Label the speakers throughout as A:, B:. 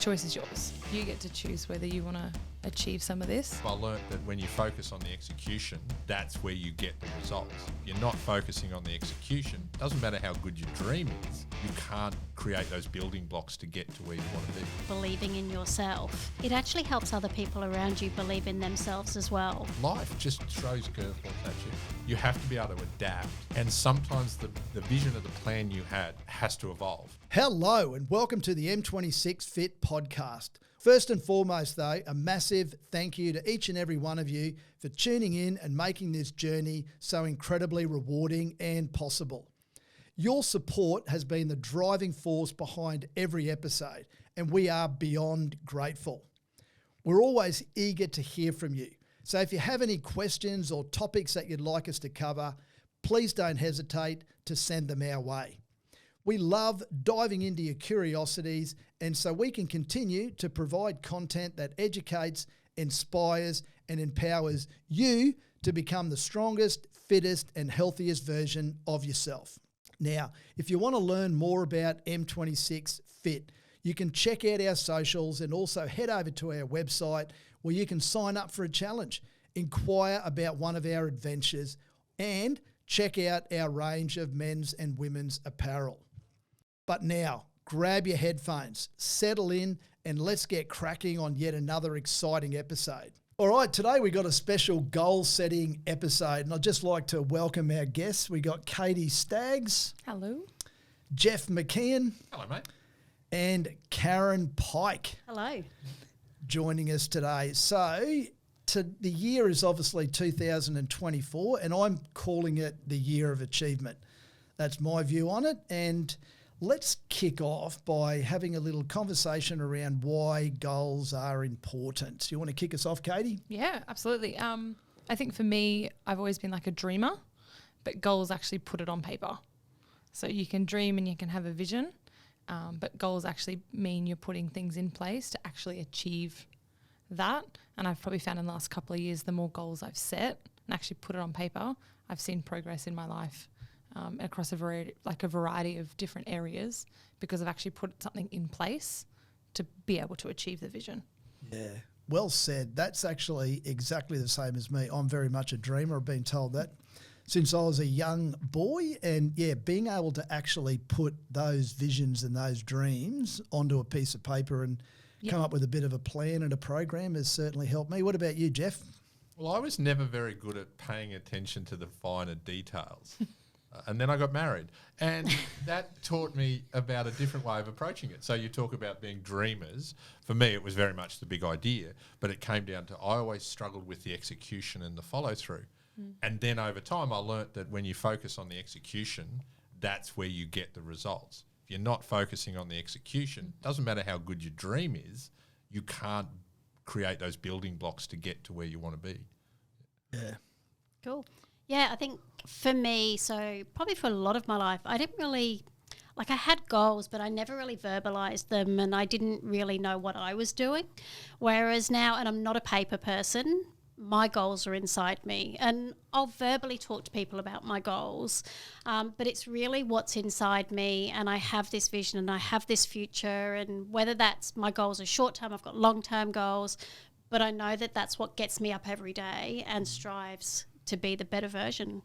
A: Choice is yours. You get to choose whether you want to achieve some of this.
B: I learned that when you focus on the execution, that's where you get the results. If you're not focusing on the execution, doesn't matter how good your dream is, you can't create those building blocks to get to where you want to be.
C: Believing in yourself. It actually helps other people around you believe in themselves as well.
B: Life just throws curveballs at you. You have to be able to adapt. And sometimes the vision of the plan you had has to evolve.
D: Hello and welcome to the M26 FIT Podcast. First and foremost though, a massive thank you to each and every one of you for tuning in and making this journey so incredibly rewarding and possible. Your support has been the driving force behind every episode, and we are beyond grateful. We're always eager to hear from you. So if you have any questions or topics that you'd like us to cover, please don't hesitate to send them our way. We love diving into your curiosities, and so we can continue to provide content that educates, inspires, and empowers you to become the strongest, fittest, and healthiest version of yourself. Now, if you want to learn more about M26 FIT, you can check out our socials and also head over to our website where you can sign up for a challenge, inquire about one of our adventures, and check out our range of men's and women's apparel. But now, grab your headphones, settle in, and let's get cracking on yet another exciting episode. All right, today we got a special goal-setting episode, and I'd just like to welcome our guests. We got Katie Staggs.
A: Hello.
D: Jeff McKeon.
B: Hello, mate.
D: And Karen Pyke.
C: Hello.
D: Joining us today. So the year is obviously 2024, and I'm calling it the year of achievement. That's my view on it. And let's kick off by having a little conversation around why goals are important. Do you want to kick us off, Katie?
A: Yeah, absolutely. I think for me, I've always been like a dreamer, but goals actually put it on paper. So you can dream and you can have a vision, but goals actually mean you're putting things in place to actually achieve that. And I've probably found in the last couple of years, the more goals I've set and actually put it on paper, I've seen progress in my life. Across a variety of different areas, because I've actually put something in place to be able to achieve the vision.
D: Yeah, well said. That's actually exactly the same as me. I'm very much a dreamer. I've been told that since I was a young boy, and yeah, being able to actually put those visions and those dreams onto a piece of paper and come up with a bit of a plan and a program has certainly helped me. What about you, Jeff?
B: Well, I was never very good at paying attention to the finer details. And then I got married, and that taught me about a different way of approaching it. So you talk about being dreamers. For me, it was very much the big idea, but it came down to I always struggled with the execution and the follow-through. And then over time, I learnt that when you focus on the execution, that's where you get the results. If you're not focusing on the execution, doesn't matter how good your dream is, you can't create those building blocks to get to where you want to be.
D: Yeah.
C: Cool. Yeah, I think for me, so probably for a lot of my life, I didn't really, I had goals, but I never really verbalized them, and I didn't really know what I was doing. Whereas now, and I'm not a paper person, my goals are inside me, and I'll verbally talk to people about my goals, but it's really what's inside me, and I have this vision and I have this future, and whether that's my goals are short-term, I've got long-term goals, but I know that that's what gets me up every day and strives to be the better version.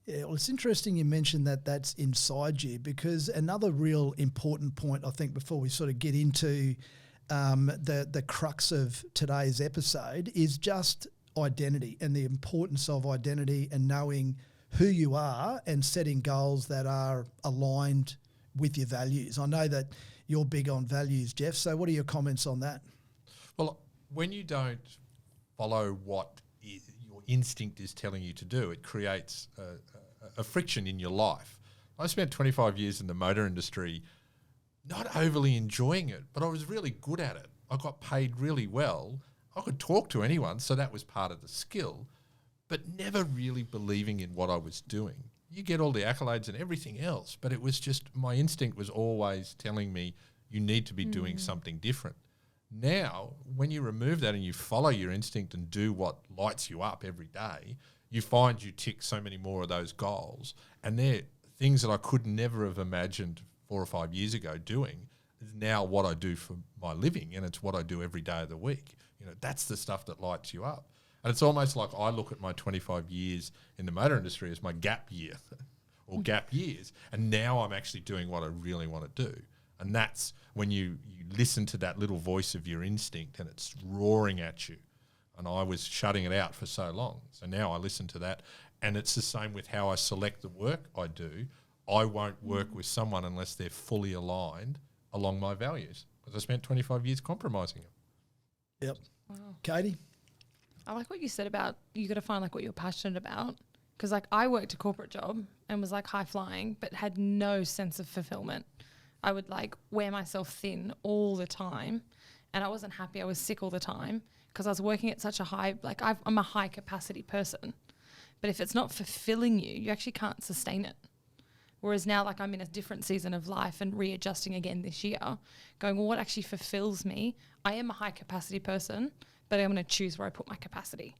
D: Yeah, well, it's interesting you mentioned that that's inside you, because another real important point, I think, before we sort of get into the crux of today's episode is just identity and the importance of identity and knowing who you are and setting goals that are aligned with your values. I know that you're big on values, Jeff, so what are your comments on that?
B: Well, when you don't follow what your instinct is telling you to do, it creates a friction in your life. I spent 25 years in the motor industry, not overly enjoying it, but I was really good at it. I got paid really well. I could talk to anyone, so that was part of the skill, but never really believing in what I was doing. You get all the accolades and everything else, but it was just my instinct was always telling me you need to be doing something different. Now, when you remove that and you follow your instinct and do what lights you up every day, you find you tick so many more of those goals. And they're things that I could never have imagined 4 or 5 years ago doing is now what I do for my living, and it's what I do every day of the week. That's the stuff that lights you up. And it's almost like I look at my 25 years in the motor industry as my gap year or gap years. And now I'm actually doing what I really want to do. And that's when you listen to that little voice of your instinct and it's roaring at you. And I was shutting it out for so long. So now I listen to that. And it's the same with how I select the work I do. I won't work with someone unless they're fully aligned along my values, because I spent 25 years compromising them.
D: Yep.
A: Wow.
D: Katie?
A: I like what you said about you got to find like what you're passionate about, because like I worked a corporate job and was like high flying but had no sense of fulfillment. I would like wear myself thin all the time and I wasn't happy. I was sick all the time because I was working at such a high, like I'm a high capacity person, but if it's not fulfilling you, you actually can't sustain it. Whereas now, like I'm in a different season of life and readjusting again this year, going, well, what actually fulfills me? I am a high capacity person, but I'm going to choose where I put my capacity,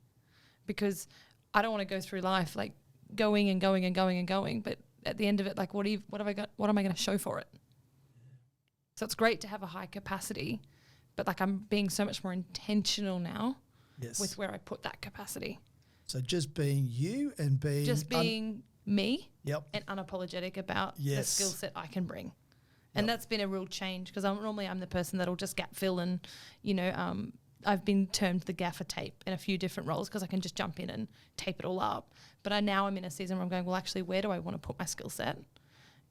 A: because I don't want to go through life like going and going and going and going. But at the end of it, like what have I got? What am I going to show for it? So it's great to have a high capacity, but like I'm being so much more intentional now with where I put that capacity.
D: So just being you and being
A: me,
D: yep,
A: and unapologetic about the skill set I can bring. And that's been a real change, because I'm the person that'll just gap fill and, I've been termed the gaffer tape in a few different roles because I can just jump in and tape it all up. But I'm in a season where I'm going, well, actually, where do I want to put my skill set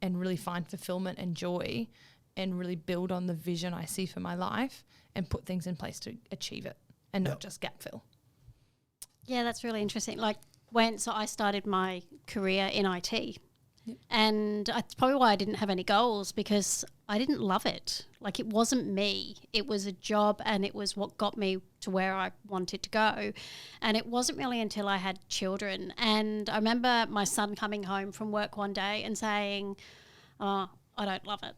A: and really find fulfillment and joy and really build on the vision I see for my life and put things in place to achieve it and not just gap fill.
C: Yeah, that's really interesting. Like so I started my career in IT. And that's probably why I didn't have any goals, because I didn't love it. Like it wasn't me. It was a job and it was what got me to where I wanted to go. And it wasn't really until I had children. And I remember my son coming home from work one day and saying, I don't love it.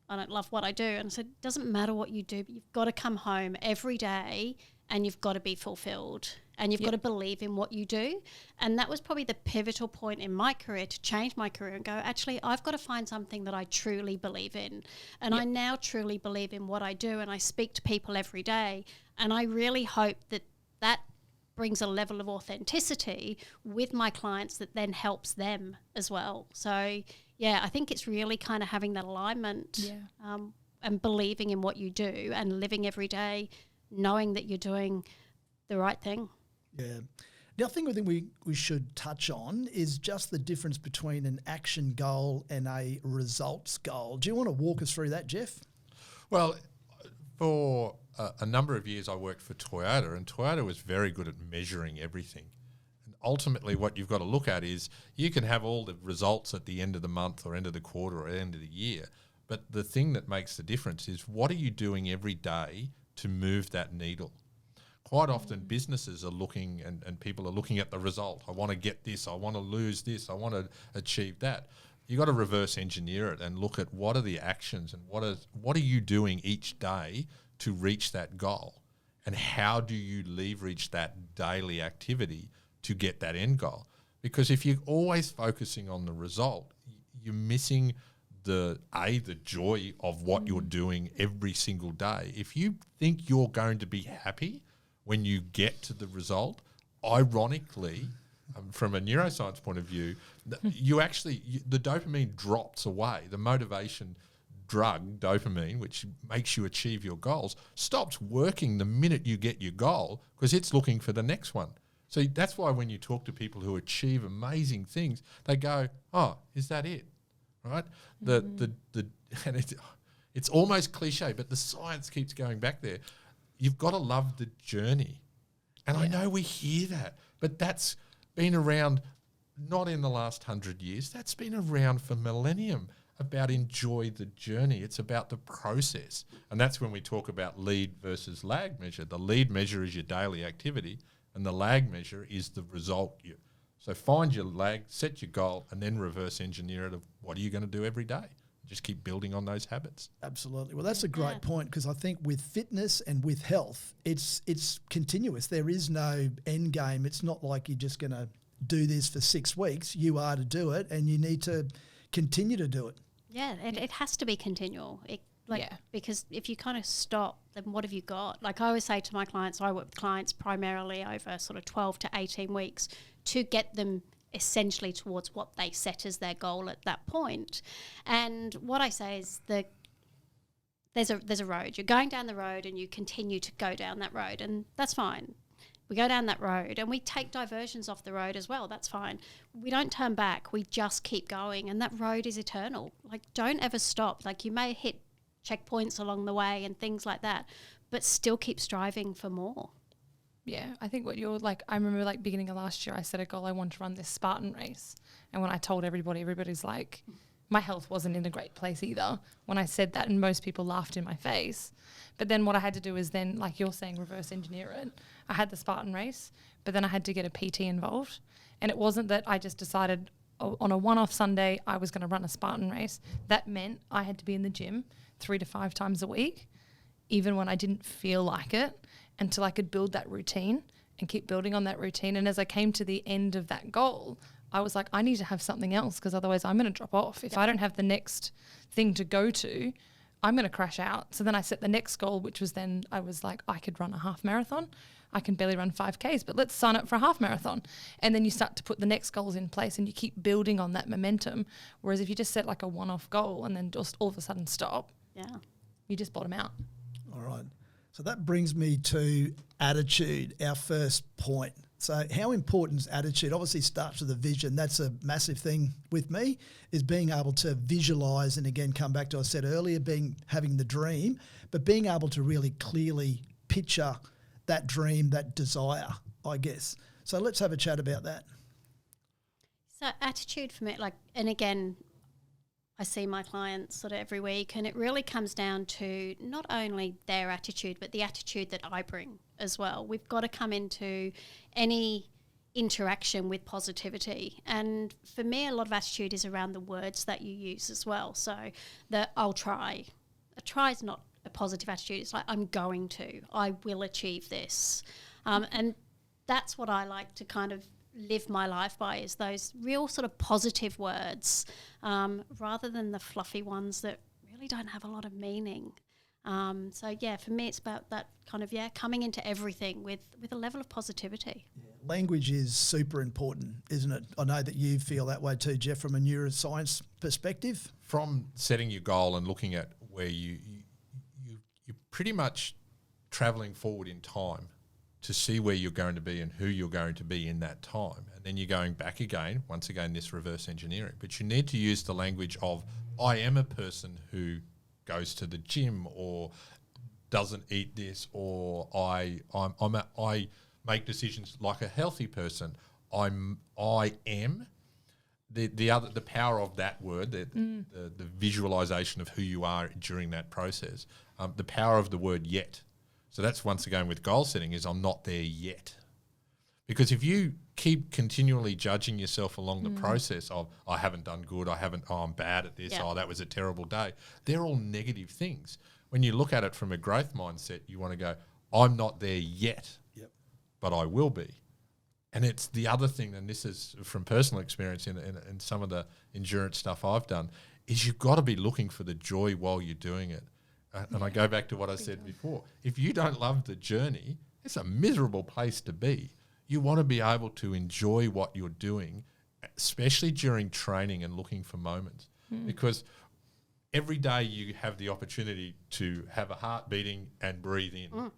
C: I don't love what I do. And I said, it doesn't matter what you do, but you've got to come home every day and you've got to be fulfilled. And you've got to believe in what you do. And that was probably the pivotal point in my career to change my career and go, actually, I've got to find something that I truly believe in. And I now truly believe in what I do, and I speak to people every day. And I really hope that brings a level of authenticity with my clients that then helps them as well. So, yeah, I think it's really kind of having that alignment and believing in what you do and living every day knowing that you're doing the right thing.
D: Yeah. The other thing we should touch on is just the difference between an action goal and a results goal. Do you want to walk us through that, Jeff?
B: Well, for a number of years I worked for Toyota, and Toyota was very good at measuring everything. And ultimately what you've got to look at is you can have all the results at the end of the month or end of the quarter or end of the year, but the thing that makes the difference is what are you doing every day to move that needle? Quite often businesses are looking and people are looking at the result. I want to get this, I want to lose this, I want to achieve that. You've got to reverse engineer it and look at what are the actions and what are you doing each day to reach that goal, and how do you leverage that daily activity to get that end goal. Because if you're always focusing on the result, you're missing the joy of what you're doing every single day. If you think you're going to be happy when you get to the result, ironically, from a neuroscience point of view, the dopamine drops away. The motivation drug, dopamine, which makes you achieve your goals, stops working the minute you get your goal because it's looking for the next one. So that's why when you talk to people who achieve amazing things, they go, "Oh, is that it?" Right? And it's almost cliche, but the science keeps going back there. You've got to love the journey. And I know we hear that, but that's been around not in the last 100 years. That's been around for millennium, about enjoy the journey. It's about the process. And that's when we talk about lead versus lag measure. The lead measure is your daily activity, and the lag measure is the result. So find your lag, set your goal, and then reverse engineer it of what are you going to do every day. Just keep building on those habits.
D: Absolutely. Well, that's a great point, because I think with fitness and with health, it's continuous. There is no end game. It's not like you're just going to do this for 6 weeks. You are to do it, and you need to continue to do it.
C: Yeah, it has to be continual. Because if you kind of stop, then what have you got? Like I always say to my clients, I work with clients primarily over sort of 12 to 18 weeks to get them essentially towards what they set as their goal at that point. And what I say is there's a road. You're going down the road and you continue to go down that road, and that's fine. We go down that road and we take diversions off the road as well. That's fine. We don't turn back. We just keep going, and that road is eternal. Like, don't ever stop. Like, you may hit checkpoints along the way and things like that, but still keep striving for more.
A: Yeah, I think what you're like, I remember like beginning of last year, I set a goal, I wanted to run this Spartan race. And when I told everybody, everybody's like, my health wasn't in a great place either when I said that, and most people laughed in my face. But then what I had to do is then, like you're saying, reverse engineer it. I had the Spartan race, but then I had to get a PT involved. And it wasn't that I just decided on a one-off Sunday I was going to run a Spartan race. That meant I had to be in the gym 3 to 5 times a week, even when I didn't feel like it, until I could build that routine and keep building on that routine. And as I came to the end of that goal, I was like, I need to have something else, because otherwise I'm going to drop off. If I don't have the next thing to go to, I'm going to crash out. So then I set the next goal, which was then I was like, I could run a half marathon. I can barely run 5Ks, but let's sign up for a half marathon. And then you start to put the next goals in place and you keep building on that momentum. Whereas if you just set like a one-off goal and then just all of a sudden stop, you just bottom out.
D: All right. So that brings me to attitude, our first point. So how important is attitude? Obviously starts with a vision. That's a massive thing with me, is being able to visualise, and again, come back to what I said earlier, having the dream, but being able to really clearly picture that dream, that desire, I guess. So let's have a chat about that.
C: So attitude for me, and again, I see my clients sort of every week, and it really comes down to not only their attitude, but the attitude that I bring as well. We've got to come into any interaction with positivity. And for me, a lot of attitude is around the words that you use as well. So I'll try. A try is not a positive attitude. It's like, I'm going to, I will achieve this. And that's what I like to kind of live my life by, is those real sort of positive words, rather than the fluffy ones that really don't have a lot of meaning. So for me, it's about that kind of, coming into everything with a level of positivity. Yeah.
D: Language is super important, isn't it? I know that you feel that way too, Jeff, from a neuroscience perspective.
B: From setting your goal and looking at where you're pretty much travelling forward in time to see where you're going to be and who you're going to be in that time. And then you're going back again, once again, this reverse engineering. But you need to use the language of, I am a person who goes to the gym or doesn't eat this, or I make decisions like a healthy person. I am. The power of that word, the visualization of who you are during that process, the power of the word yet. So that's once again with goal setting, is I'm not there yet. Because if you keep continually judging yourself along the process of, I haven't done good, I'm bad at this, that was a terrible day, they're all negative things. When you look at it from a growth mindset, you want to go, I'm not there yet, but I will be. And it's the other thing, and this is from personal experience in some of the endurance stuff I've done, is you've got to be looking for the joy while you're doing it. And I go back to what I said before. If you don't love the journey, it's a miserable place to be. You want to be able to enjoy what you're doing, especially during training and looking for moments. Because every day you have the opportunity to have a heart beating and breathe in.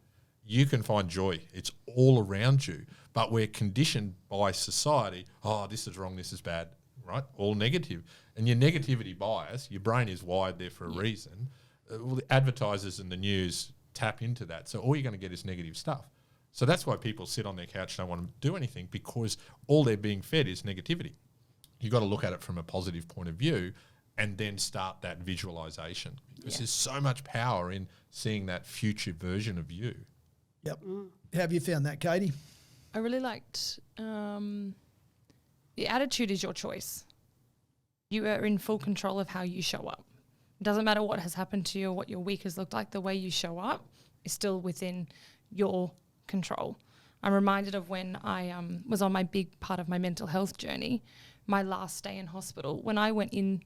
B: You can find joy. It's all around you. But we're conditioned by society, this is wrong, this is bad, right? All negative. And your negativity bias, your brain is wired there for a reason. Well, the advertisers and the news tap into that. So all you're going to get is negative stuff. So that's why people sit on their couch and don't want to do anything, because all they're being fed is negativity. You've got to look at it from a positive point of view and then start that visualization. Because there's so much power in seeing that future version of you.
D: Yep. How have you found that, Katie?
A: I really liked the attitude is your choice. You are in full control of how you show up. It doesn't matter what has happened to you or what your week has looked like. The way you show up is still within your control. I'm reminded of when I was on my big part of my mental health journey, my last day in hospital. When I went in,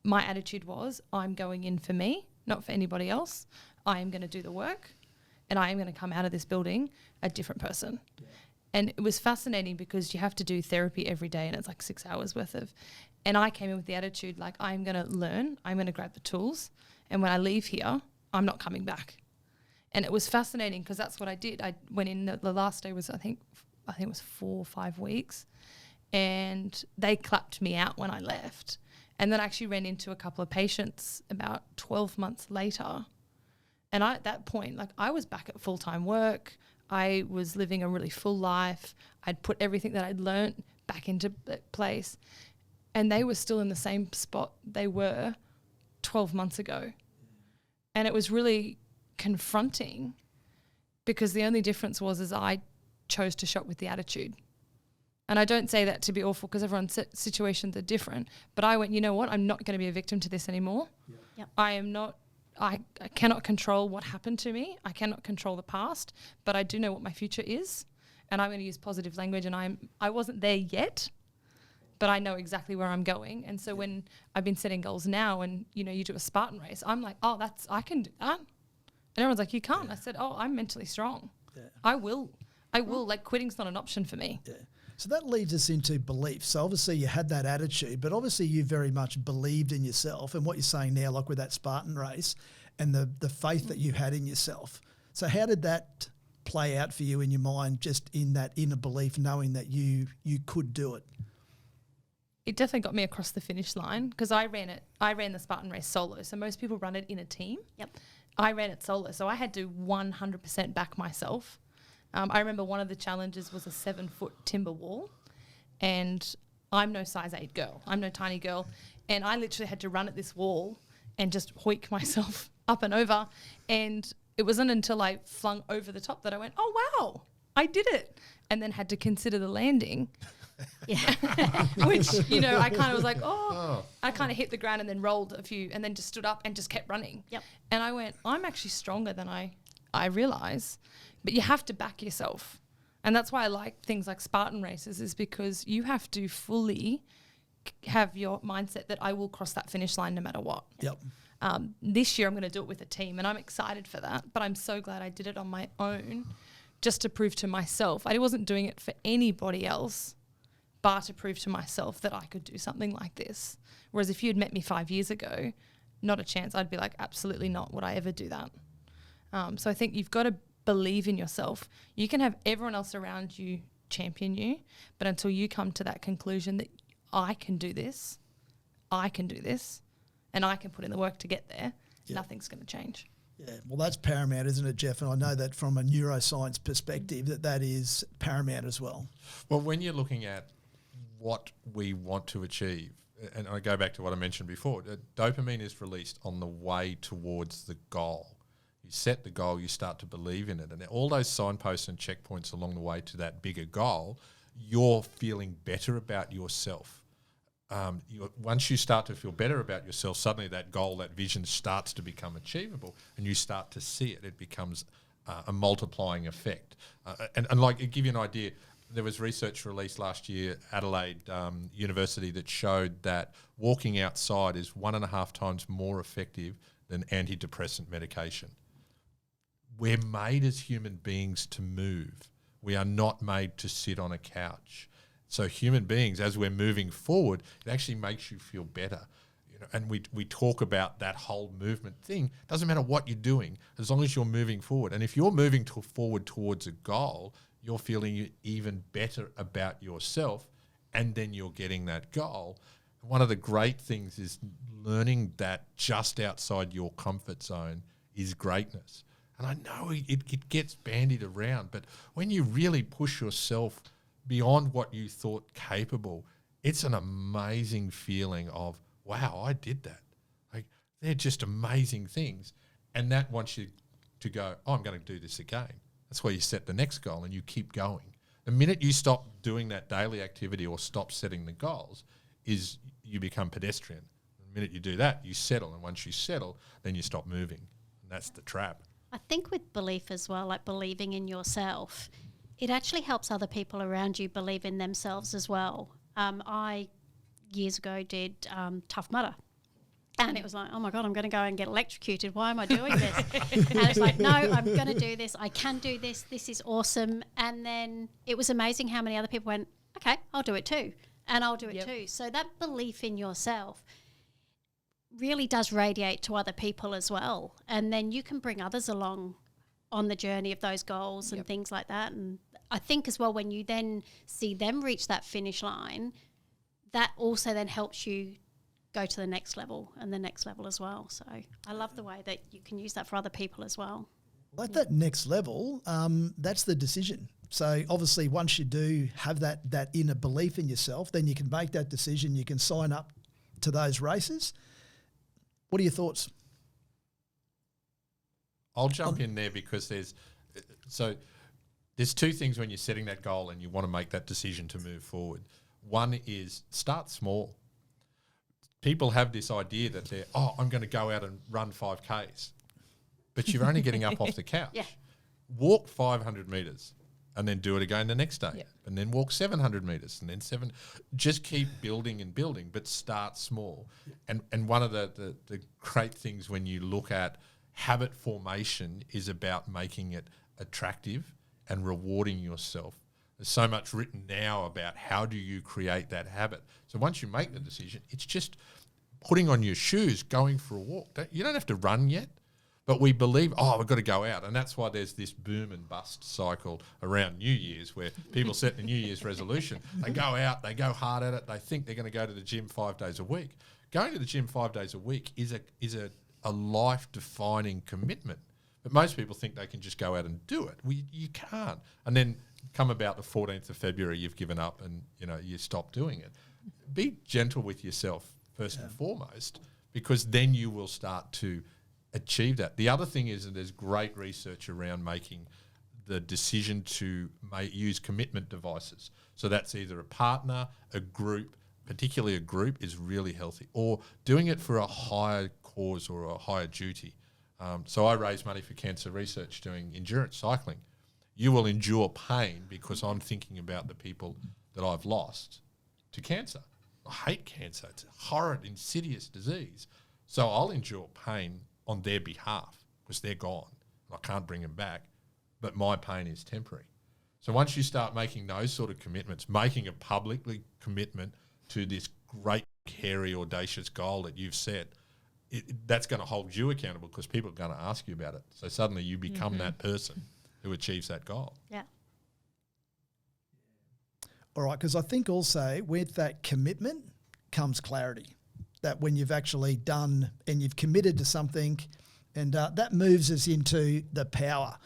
A: my attitude was, I'm going in for me. not for anybody else. I am going to do the work, and I am going to come out of this building a different person. Yeah. And it was fascinating because you have to do therapy every day, and it's like 6 hours worth of. And I came in with the attitude like, I'm going to learn, I'm going to grab the tools, and when I leave here, I'm not coming back. And it was fascinating because that's what I did. I went in, the last day was, I think it was 4 or 5 weeks, and they clapped me out when I left. And then I actually ran into a couple of patients about 12 months later. And at that point, like, I was back at full-time work. I was living a really full life. I'd put everything that I'd learnt back into place. And they were still in the same spot they were 12 months ago. And it was really confronting because the only difference was I chose to shop with the attitude. And I don't say that to be awful because everyone's situations are different. But I went, you know what? I'm not going to be a victim to this anymore. Yeah. Yep. I cannot control what happened to me. I cannot control the past, but I do know what my future is. And I'm going to use positive language. And I wasn't there yet, but I know exactly where I'm going. And so when I've been setting goals now and, you know, you do a Spartan race, I'm like, oh, I can do that. And everyone's like, you can't. Yeah. I said, oh, I'm mentally strong. Yeah. I will. Like, quitting's not an option for me. Yeah.
D: So that leads us into belief. So obviously you had that attitude, but obviously you very much believed in yourself and what you're saying now, like with that Spartan race and the faith that you had in yourself. So how did that play out for you in your mind, just in that inner belief, knowing that you could do it?
A: It definitely got me across the finish line because I ran the Spartan race solo. So most people run it in a team. Yep. I ran it solo. So I had to 100% back myself. I remember one of the challenges was a 7-foot timber wall, and I'm no size 8 girl. I'm no tiny girl, and I literally had to run at this wall and just hoik myself up and over, and it wasn't until I flung over the top that I went, oh, wow, I did it, and then had to consider the landing. Yeah, which, you know, I kind of was like, I kind of hit the ground and then rolled a few and then just stood up and just kept running. Yep. And I went, I'm actually stronger than I realise. But you have to back yourself. And that's why I like things like Spartan races, is because you have to fully have your mindset that I will cross that finish line no matter what. Yep. This year I'm going to do it with a team, and I'm excited for that. But I'm so glad I did it on my own just to prove to myself. I wasn't doing it for anybody else, but to prove to myself that I could do something like this. Whereas if you had met me 5 years ago, not a chance. I'd be like, absolutely not would I ever do that. So I think you've got to believe in yourself. You can have everyone else around you champion you, but until you come to that conclusion that I can do this, and I can put in the work to get there, nothing's going to change.
D: Yeah, well, that's paramount, isn't it, Jeff? And I know that from a neuroscience perspective that is paramount as well.
B: Well, when you're looking at what we want to achieve, and I go back to what I mentioned before, dopamine is released on the way towards the goal. You set the goal, you start to believe in it. And all those signposts and checkpoints along the way to that bigger goal, you're feeling better about yourself. Once you start to feel better about yourself, suddenly that goal, that vision starts to become achievable and you start to see it. It becomes a multiplying effect. And like, to give you an idea, there was research released last year, Adelaide University, that showed that walking outside is 1.5 times more effective than antidepressant medication. We're made as human beings to move. We are not made to sit on a couch. So human beings, as we're moving forward, it actually makes you feel better. You know, and we talk about that whole movement thing. Doesn't matter what you're doing, as long as you're moving forward. And if you're moving forward towards a goal, you're feeling even better about yourself, and then you're getting that goal. One of the great things is learning that just outside your comfort zone is greatness. And I know it gets bandied around, but when you really push yourself beyond what you thought capable, it's an amazing feeling of, wow, I did that. Like, they're just amazing things. And that wants you to go, oh, I'm going to do this again. That's why you set the next goal and you keep going. The minute you stop doing that daily activity or stop setting the goals is you become pedestrian. The minute you do that, you settle. And once you settle, then you stop moving. And that's the trap.
C: I think with belief as well, like believing in yourself, it actually helps other people around you believe in themselves as well. I, years ago, did Tough Mudder. And it was like, oh my God, I'm going to go and get electrocuted. Why am I doing this? And it's like, no, I'm going to do this. I can do this. This is awesome. And then it was amazing how many other people went, okay, I'll do it too. And I'll do it too. So that belief in yourself really does radiate to other people as well. And then you can bring others along on the journey of those goals and things like that. And I think as well, when you then see them reach that finish line, that also then helps you go to the next level and the next level as well. So I love the way that you can use that for other people as well.
D: At that next level, that's the decision. So obviously once you do have that inner belief in yourself, then you can make that decision. You can sign up to those races. What are your thoughts?
B: I'll jump in there because there's two things when you're setting that goal and you want to make that decision to move forward. One is start small. People have this idea that I'm going to go out and run 5Ks, but you're only getting up off the couch.
C: Yeah.
B: Walk 500 metres and then do it again the next day, and then walk 700 metres and then just keep building and building, but start small. And one of the great things when you look at habit formation is about making it attractive and rewarding yourself. There's so much written now about how do you create that habit. So once you make the decision, it's just putting on your shoes, going for a walk. You don't have to run yet, but we believe, we've got to go out. And that's why there's this boom and bust cycle around New Year's where people set the New Year's resolution. They go out, they go hard at it, they think they're going to go to the gym 5 days a week. Going to the gym 5 days a week is a life-defining commitment. But most people think they can just go out and do it. You can't. And then come about the 14th of February, you've given up and you stop doing it. Be gentle with yourself first and foremost, because then you will start to achieve that. The other thing is that there's great research around making the decision to use commitment devices. So that's either a partner, a group, particularly a group is really healthy, or doing it for a higher cause or a higher duty. So I raise money for cancer research doing endurance cycling. You will endure pain because I'm thinking about the people that I've lost to cancer. I hate cancer. It's a horrid, insidious disease. So I'll endure pain on their behalf because they're gone. I can't bring them back, but my pain is temporary. So once you start making those sort of commitments, making a publicly commitment to this great, hairy, audacious goal that you've set, that's going to hold you accountable because people are going to ask you about it. So suddenly you become that person who achieves that goal.
C: Yeah.
D: All right, because I think also with that commitment comes clarity, that when you've actually done and you've committed to something, and that moves us into the power,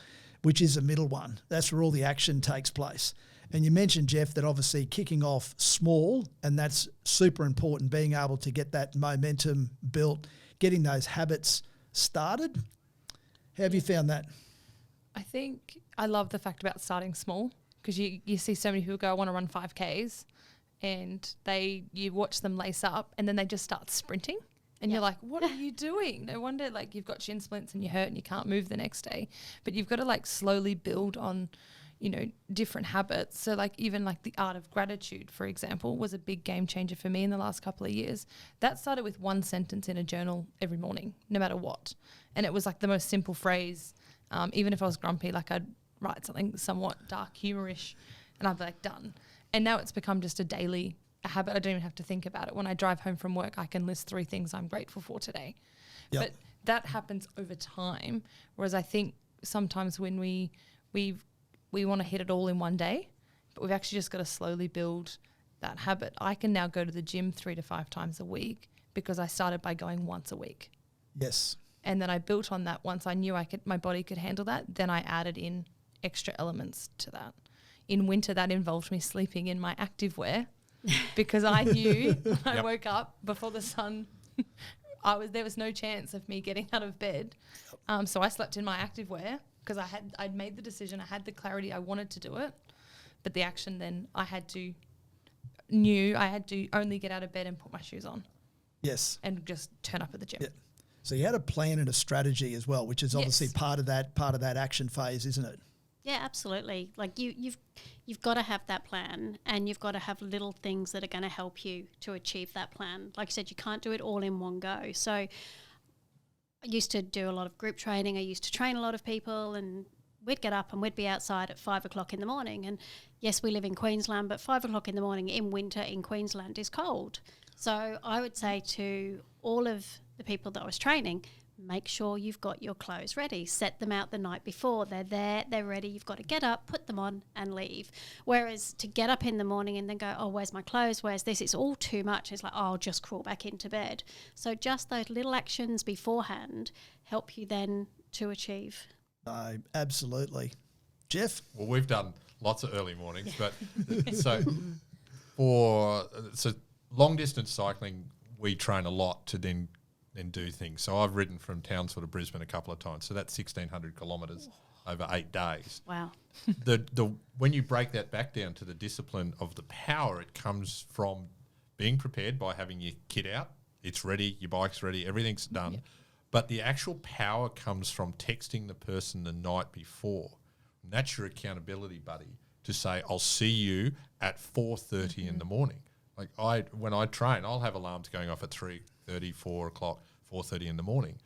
D: which is the middle one. That's where all the action takes place. And you mentioned, Jeff, that obviously kicking off small, and that's super important, being able to get that momentum built, getting those habits started. How have you found that?
A: I think I love the fact about starting small, because you see so many people go, I want to run 5Ks, and you watch them lace up and then they just start sprinting and you're like, what are you doing? No wonder you've got shin splints and you're hurt and you can't move the next day. But you've got to slowly build on, different habits. So even the art of gratitude, for example, was a big game changer for me in the last couple of years. That started with one sentence in a journal every morning, no matter what. And it was the most simple phrase. Even if I was grumpy, I'd write something somewhat dark, humorish, and I'd be done. And now it's become just a habit. I don't even have to think about it. When I drive home from work, I can list 3 things I'm grateful for today. Yep. But that happens over time. Whereas I think sometimes when we want to hit it all in one day, but we've actually just got to slowly build that habit. I can now go to the gym 3 to 5 times a week because I started by going once a week.
D: Yes.
A: And then I built on that. Once I knew my body could handle that, then I added in extra elements to that. In winter, that involved me sleeping in my activewear because I knew I woke up before the sun. There was no chance of me getting out of bed. So I slept in my activewear because I'd made the decision. I had the clarity. I wanted to do it. But the action then I had to only get out of bed and put my shoes on.
D: Yes.
A: And just turn up at the gym.
D: Yeah. So you had a plan and a strategy as well, which is obviously part of that action phase, isn't it?
C: Yeah, absolutely. Like you've got to have that plan, and you've got to have little things that are going to help you to achieve that plan. Like I said, you can't do it all in one go. So I used to do a lot of group training. I used to train a lot of people, and we'd get up and we'd be outside at 5 o'clock in the morning. And yes, we live in Queensland, but 5 o'clock in the morning in winter in Queensland is cold. So I would say to all of the people that I was training, make sure you've got your clothes ready. Set them out the night before. They're there, they're ready. You've got to get up, put them on and leave. Whereas to get up in the morning and then go, oh, where's my clothes? Where's this? It's all too much. It's like, oh, I'll just crawl back into bed. So just those little actions beforehand help you then to achieve.
D: Absolutely. Jeff?
B: Well, we've done lots of early mornings, but so long distance cycling, we train a lot to then do things. So I've ridden from Townsville to Brisbane a couple of times. So that's 1,600 kilometres over 8 days.
C: Wow.
B: When you break that back down to the discipline of the power, it comes from being prepared by having your kit out. It's ready, your bike's ready, everything's done. Yep. But the actual power comes from texting the person the night before. And that's your accountability buddy to say, I'll see you at 4:30 in the morning. Like when I train, I'll have alarms going off at 3:30, 4 o'clock, 4:30 in the morning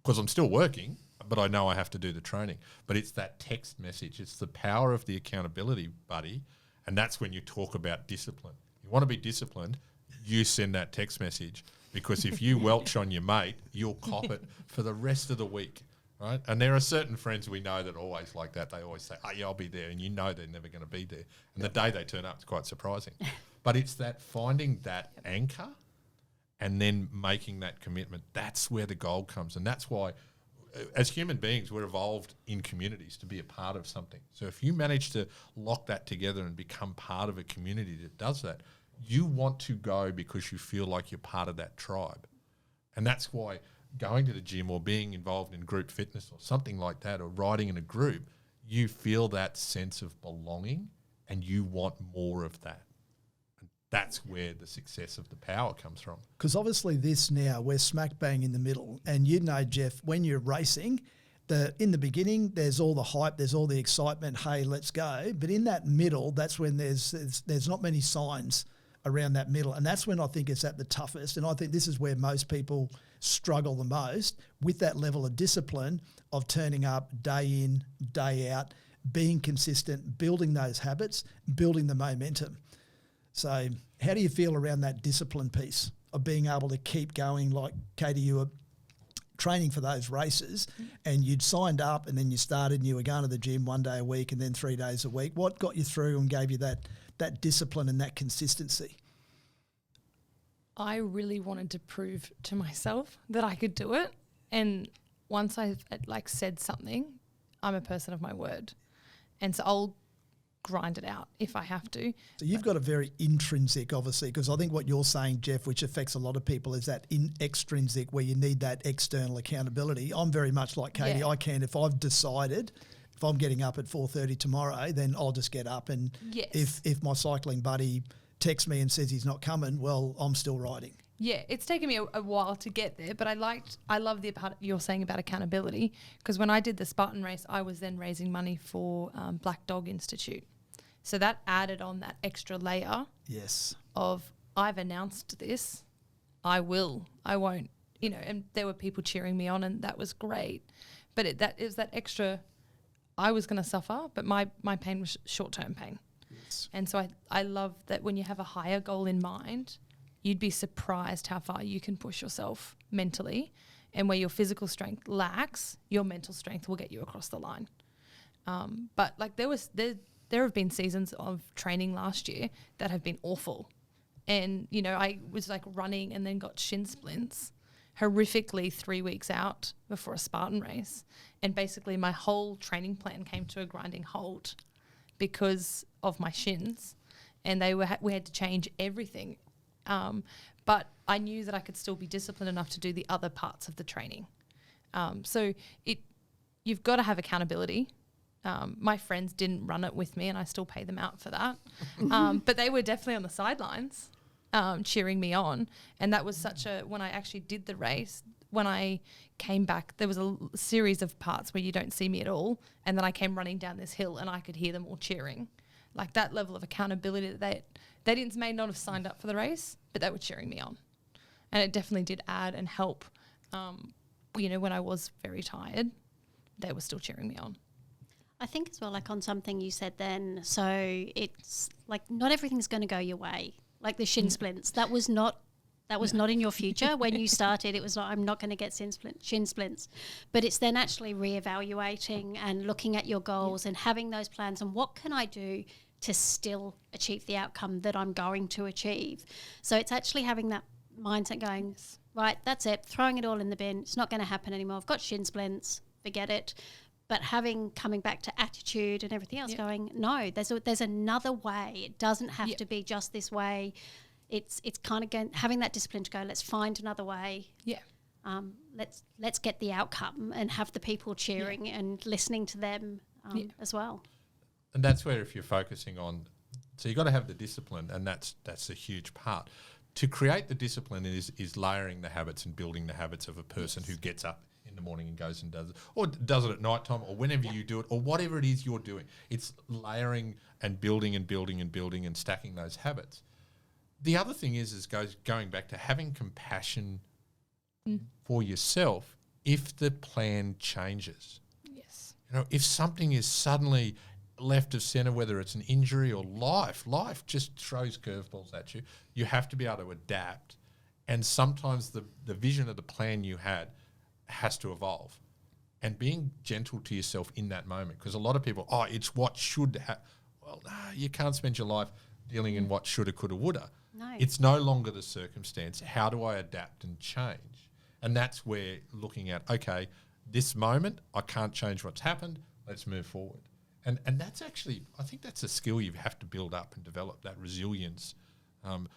B: because I'm still working, but I know I have to do the training. But it's that text message. It's the power of the accountability buddy, and that's when you talk about discipline. You want to be disciplined, you send that text message, because if you welch on your mate, you'll cop it for the rest of the week, right? And there are certain friends we know that are always like that. They always say, oh, yeah, I'll be there, and you know they're never going to be there. And the day they turn up, it's quite surprising. But it's that finding that anchor and then making that commitment. That's where the gold comes. And that's why, as human beings, we're evolved in communities to be a part of something. So if you manage to lock that together and become part of a community that does that, you want to go because you feel like you're part of that tribe. And that's why going to the gym or being involved in group fitness or something like that, or riding in a group, you feel that sense of belonging and you want more of that. That's where the success of the power comes from.
D: Because obviously this now, we're smack bang in the middle. And you know, Jeff, when you're racing, in the beginning, there's all the hype, there's all the excitement, hey, let's go. But in that middle, that's when there's not many signs around that middle. And that's when I think it's at the toughest. And I think this is where most people struggle the most with that level of discipline of turning up day in, day out, being consistent, building those habits, building the momentum. So how do you feel around that discipline piece of being able to keep going? Like, Katie, you were training for those races and you'd signed up and then you started and you were going to the gym 1 day a week and then 3 days a week. What got you through and gave you that discipline and that consistency?
A: I really wanted to prove to myself that I could do it. And once I said something, I'm a person of my word. And so I'll grind it out if I have to.
D: So you've got a very intrinsic, obviously, because I think what you're saying, Jeff, which affects a lot of people, is that extrinsic where you need that external accountability. I'm very much like Katie. Yeah. I can, if I've decided, if I'm getting up at 4:30 tomorrow, then I'll just get up. And if my cycling buddy texts me and says he's not coming, well, I'm still riding.
A: Yeah, it's taken me a while to get there, but I love the part you're saying about accountability, because when I did the Spartan race, I was then raising money for Black Dog Institute. So that added on that extra layer of I've announced this, I will, I won't, and there were people cheering me on and that was great. But it was that extra, I was going to suffer, but my pain was short-term pain. Yes. And so I love that when you have a higher goal in mind, you'd be surprised how far you can push yourself mentally, and where your physical strength lacks, your mental strength will get you across the line. But like there have been seasons of training last year that have been awful. And, I was like running and then got shin splints horrifically 3 weeks out before a Spartan race. And basically my whole training plan came to a grinding halt because of my shins. And we had to change everything. But I knew that I could still be disciplined enough to do the other parts of the training. So you've got to have accountability. My friends didn't run it with me and I still pay them out for that. But they were definitely on the sidelines cheering me on. And that was when I actually did the race, when I came back, there was a series of parts where you don't see me at all, and then I came running down this hill and I could hear them all cheering. Like that level of accountability that they may not have signed up for the race, but they were cheering me on. And it definitely did add and help. When I was very tired, they were still cheering me on.
C: I think as well, like on something you said then, so it's like not everything's going to go your way. Like the shin splints, that was not in your future when you started. It was like, I'm not going to get shin splints. But it's then actually reevaluating and looking at your goals and having those plans and what can I do to still achieve the outcome that I'm going to achieve. So it's actually having that mindset going, right, that's it, throwing it all in the bin. It's not going to happen anymore. I've got shin splints, forget it. But coming back to attitude and everything else going, no, there's another way. It doesn't have to be just this way. It's kind of having that discipline to go, let's find another way. Yeah. Let's get the outcome and have the people cheering and listening to them as well.
B: And that's where if you're focusing on, so you've got to have the discipline, and that's a huge part. To create the discipline is layering the habits and building the habits of a person who gets up in the morning and goes and does it, or does it at night time, or whenever you do it, or whatever it is you're doing. It's layering and building and building and building and stacking those habits. The other thing is going back to having compassion for yourself if the plan changes.
A: Yes.
B: If something is suddenly left of centre, whether it's an injury or life just throws curveballs at you. You have to be able to adapt. And sometimes the vision of the plan you had has to evolve. And being gentle to yourself in that moment, because a lot of people, it's what should happen. Well, no, you can't spend your life dealing in what shoulda, coulda, woulda.
C: No.
B: It's no longer the circumstance. How do I adapt and change? And that's where looking at, okay, this moment, I can't change what's happened. Let's move forward. And that's actually, I think that's a skill you have to build up and develop, that resilience of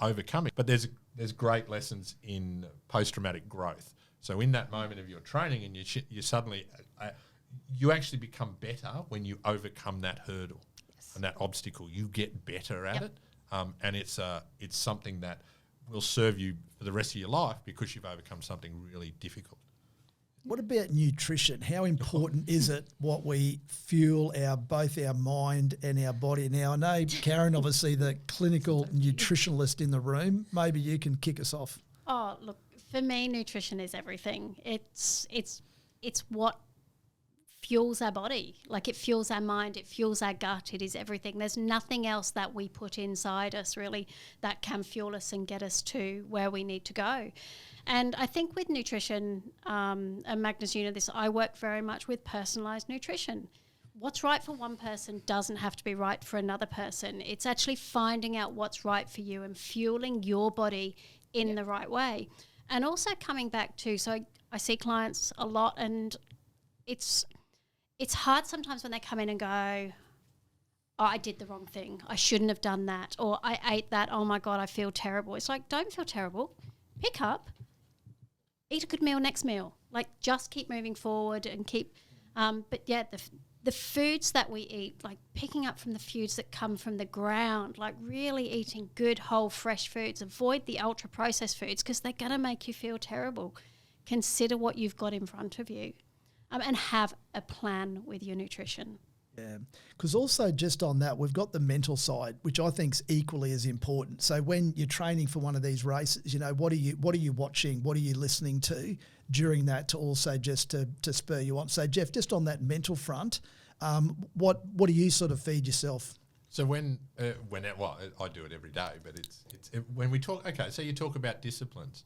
B: overcoming. But there's great lessons in post-traumatic growth. So in that moment of your training, and you suddenly, you actually become better when you overcome that hurdle and that obstacle. You get better at it, and it's something that will serve you for the rest of your life because you've overcome something really difficult.
D: What about nutrition? How important is it what we fuel both our mind and our body? Now, I know, Karen, obviously the clinical nutritionalist in the room. Maybe you can kick us off.
C: Oh, look, for me, nutrition is everything. It's what fuels our body. Like it fuels our mind, it fuels our gut, it is everything. There's nothing else that we put inside us really that can fuel us and get us to where we need to go. And I think with nutrition, and Magnus, this, I work very much with personalised nutrition. What's right for one person doesn't have to be right for another person. It's actually finding out what's right for you and fueling your body in the right way. And also coming back to, so I see clients a lot, and it's hard sometimes when they come in and go, I did the wrong thing. I shouldn't have done that. Or I ate that. Oh, my God, I feel terrible. It's like, don't feel terrible. Pick up. Eat a good meal next meal. Like just keep moving forward and keep, the foods that we eat, like picking up from the foods that come from the ground, like really eating good, whole, fresh foods. Avoid the ultra-processed foods because they're going to make you feel terrible. Consider what you've got in front of you and have a plan with your nutrition.
D: Yeah, because also just on that, we've got the mental side, which I think is equally as important. So when you're training for one of these races, what are you watching? What are you listening to during that to also just to spur you on? So Jeff, just on that mental front, what do you sort of feed yourself?
B: So I do it every day, but it's when we talk. Okay, so you talk about disciplines.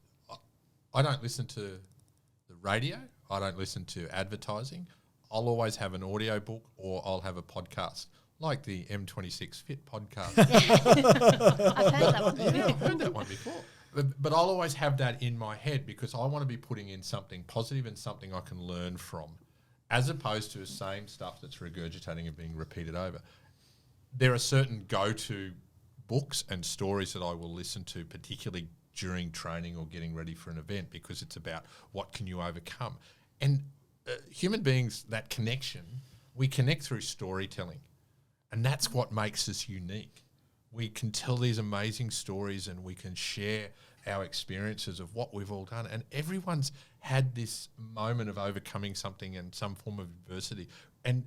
B: I don't listen to the radio. I don't listen to advertising. I'll always have an audio book or I'll have a podcast, like the M26 FIT Podcast.
C: I've heard that one.
B: Yeah, I've heard that one before. But I'll always have that in my head because I want to be putting in something positive and something I can learn from, as opposed to the same stuff that's regurgitating and being repeated over. There are certain go-to books and stories that I will listen to, particularly during training or getting ready for an event, because it's about what can you overcome. And human beings, that connection, we connect through storytelling, and that's what makes us unique. We can tell these amazing stories and we can share our experiences of what we've all done, and everyone's had this moment of overcoming something and some form of adversity, and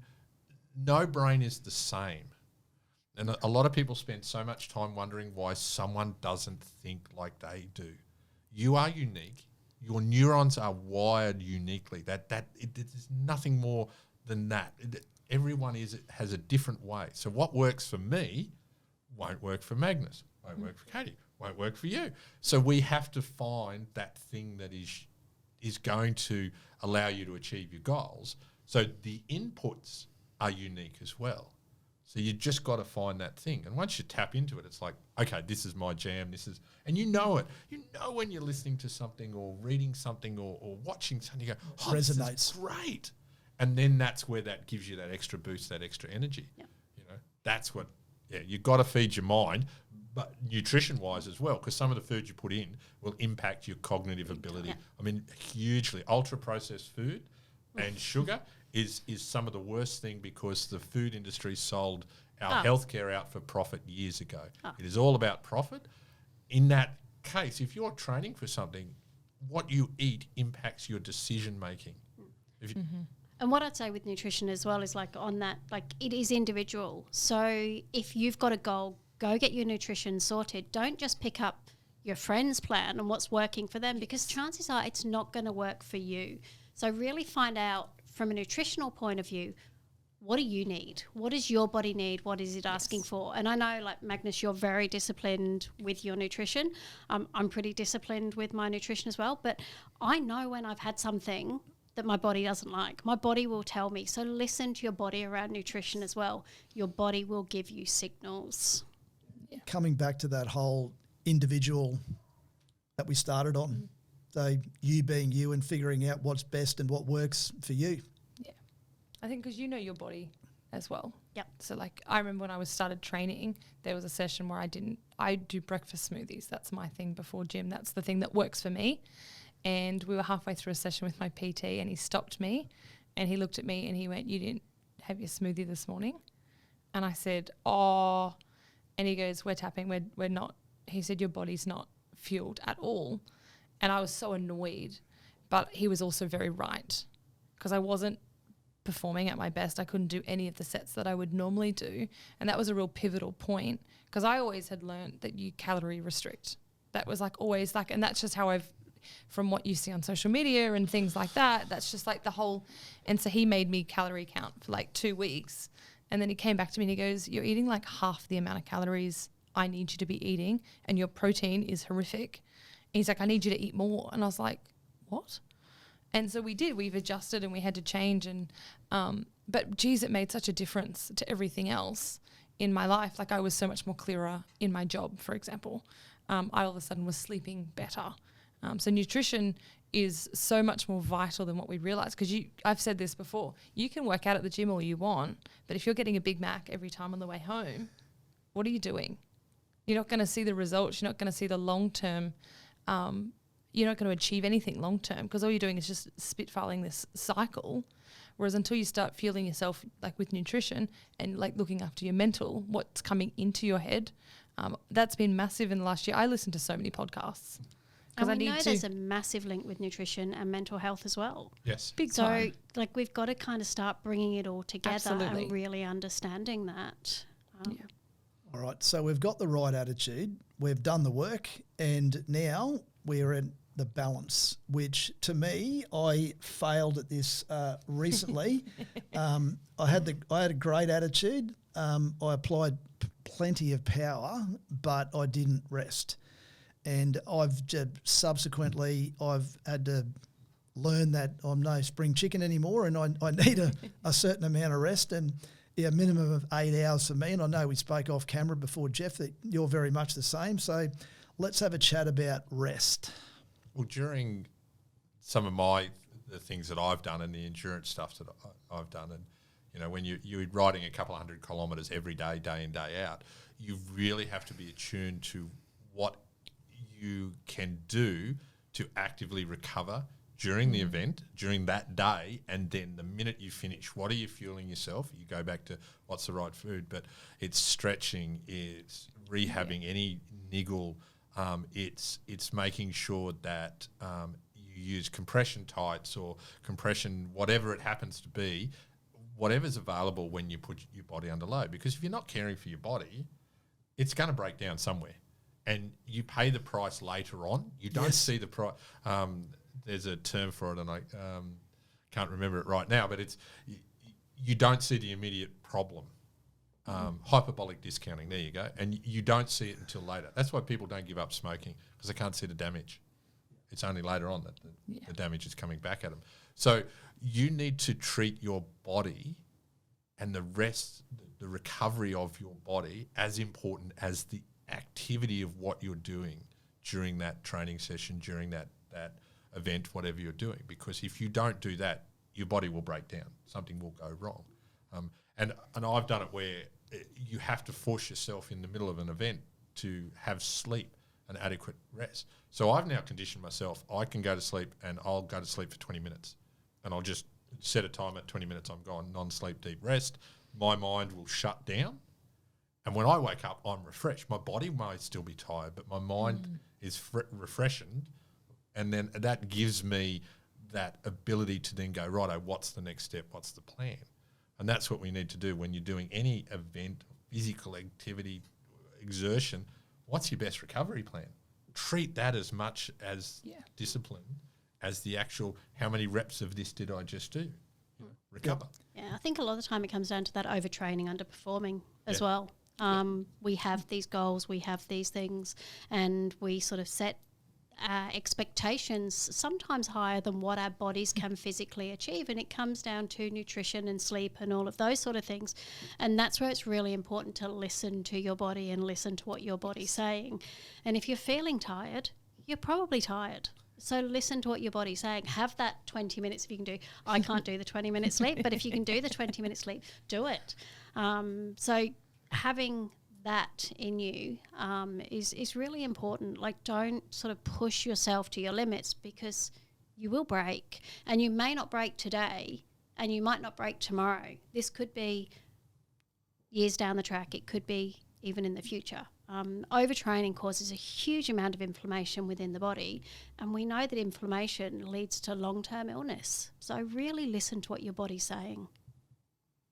B: no brain is the same. And a lot of people spend so much time wondering why someone doesn't think like they do. You are unique. Your neurons are wired uniquely. There's nothing more than that. Everyone has a different way. So what works for me won't work for Magnus, won't work for Katie, won't work for you. So we have to find that thing that is going to allow you to achieve your goals. So the inputs are unique as well. So you just got to find that thing. And once you tap into it, it's like, okay, this is my jam. And you know it. You know when you're listening to something or reading something or watching something, you go, oh, resonates. This is great. And then that's where that gives you that extra boost, that extra energy.
C: Yeah.
B: You know, that's what, you've got to feed your mind, but nutrition-wise as well, because some of the food you put in will impact your cognitive ability. Yeah. I mean, hugely. Ultra-processed food and sugar is some of the worst thing, because the food industry sold our healthcare out for profit years ago. It is all about profit. In that case, if you're training for something, what you eat impacts your decision-making.
C: And what I'd say with nutrition as well is, like, on that, like, it is individual. So if you've got a goal, go get your nutrition sorted. Don't just pick up your friend's plan and what's working for them, because chances are it's not going to work for you. So really find out from a nutritional point of view, what do you need? What does your body need? What is it asking for? And I know, like, Magnus, you're very disciplined with your nutrition. I'm pretty disciplined with my nutrition as well. But I know when I've had something that my body doesn't like. My body will tell me. So listen to your body around nutrition as well. Your body will give you signals.
D: Yeah. Coming back to that whole individual that we started on, so you being you and figuring out what's best and what works for you.
A: Yeah. I think because you know your body as well.
C: Yep.
A: So, like, I remember when I started training, there was a session where I do breakfast smoothies. That's my thing before gym. That's the thing that works for me. And we were halfway through a session with my PT, and he stopped me and he looked at me and he went, "You didn't have your smoothie this morning?" And I said, "Oh," and he goes, "We're tapping, we're not." He said, "Your body's not fueled at all." And I was so annoyed, but he was also very right, because I wasn't performing at my best. I couldn't do any of the sets that I would normally do. And that was a real pivotal point, because I always had learned that you calorie restrict. That was like always like, and that's just how from what you see on social media and things like that, that's just like the whole. And so he made me calorie count for like 2 weeks. And then he came back to me and he goes, "You're eating like half the amount of calories I need you to be eating, and your protein is horrific." And he's like, "I need you to eat more." And I was like, "What?" And so we've adjusted and we had to change. And, but geez, it made such a difference to everything else in my life. Like, I was so much more clearer in my job, for example. I all of a sudden was sleeping better. So nutrition is so much more vital than what we realize, because I've said this before, you can work out at the gym all you want, but if you're getting a Big Mac every time on the way home, what are you doing? You're not going to see the results. You're not going to see the long-term, you're not going to achieve anything long-term, because all you're doing is just spitfiling this cycle. Whereas until you start fueling yourself, like with nutrition and like looking after your mental, what's coming into your head, that's been massive in the last year. I listen to so many podcasts.
C: And we know there's a massive link with nutrition and mental health as well.
B: Yes.
A: Big time.
C: So, like, we've got to kind of start bringing it all together.
A: Absolutely.
C: And really understanding that.
A: Yeah.
D: All right, so we've got the right attitude, we've done the work, and now we're in the balance, which to me, I failed at this recently. I had a great attitude. I applied plenty of power, but I didn't rest. And I've subsequently had to learn that I'm no spring chicken anymore, and I need a certain amount of rest, and a minimum of 8 hours for me. And I know we spoke off camera before, Jeff, that you're very much the same. So let's have a chat about rest.
B: Well, during some of the things that I've done and the endurance stuff that I've done, and you know, when you're riding a couple of 100 kilometres every day, day in, day out, you really have to be attuned to what you can do to actively recover during the event, during that day, and then the minute you finish, what are you fueling yourself? You go back to what's the right food, but it's stretching, it's rehabbing any niggle It's making sure that you use compression tights or compression, whatever it happens to be, whatever's available when you put your body under load. Because if you're not caring for your body, it's going to break down somewhere. And you pay the price later on. You don't see the price. There's a term for it, and I can't remember it right now, but it's you don't see the immediate problem. Hyperbolic discounting, there you go. And you don't see it until later. That's why people don't give up smoking, because they can't see the damage. It's only later on that the damage is coming back at them. So you need to treat your body and the rest, the recovery of your body, as important as the activity of what you're doing during that training session, during that event, whatever you're doing. Because if you don't do that, your body will break down. Something will go wrong. And I've done it where you have to force yourself in the middle of an event to have sleep and adequate rest. So I've now conditioned myself. I can go to sleep, and I'll go to sleep for 20 minutes. And I'll just set a time at 20 minutes. I'm gone, non-sleep, deep rest. My mind will shut down. And when I wake up, I'm refreshed. My body might still be tired, but my mind is refreshed. And then that gives me that ability to then go, righto, what's the next step? What's the plan? And that's what we need to do when you're doing any event, physical activity, exertion. What's your best recovery plan? Treat that as much as discipline as the actual, how many reps of this did I just do? Recover.
C: Yeah, I think a lot of the time it comes down to that overtraining, underperforming as well. We have these goals, we have these things, and we sort of set expectations sometimes higher than what our bodies can physically achieve, and it comes down to nutrition and sleep and all of those sort of things. And that's where it's really important to listen to your body and listen to what your body's saying. And if you're feeling tired, you're probably tired. So listen to what your body's saying. Have that 20 minutes if you can do. I can't do the 20-minute sleep, but if you can do the 20-minute sleep, do it. So having that in you is really important. Like, don't sort of push yourself to your limits, because you will break, and you may not break today, and you might not break tomorrow. This could be years down the track. It could be even in the future. Overtraining causes a huge amount of inflammation within the body, and we know that inflammation leads to long-term illness. So really listen to what your body's saying.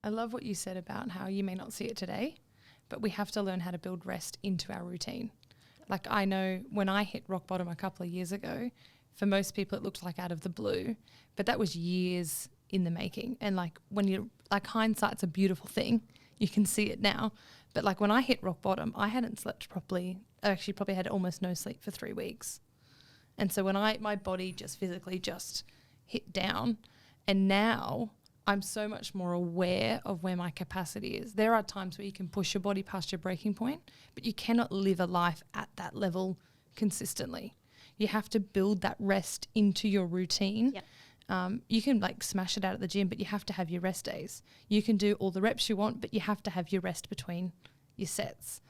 A: I love what you said about how you may not see it today, but we have to learn how to build rest into our routine. Like, I know when I hit rock bottom a couple of years ago, for most people it looked like out of the blue, but that was years in the making. And like, when you, like, hindsight's a beautiful thing. You can see it now. But like, when I hit rock bottom, I hadn't slept properly. I actually probably had almost no sleep for 3 weeks. And so when my body just physically just hit down, and now I'm so much more aware of where my capacity is. There are times where you can push your body past your breaking point, but you cannot live a life at that level consistently. You have to build that rest into your routine. Yep. You can like smash it out at the gym, but you have to have your rest days. You can do all the reps you want, but you have to have your rest between your sets.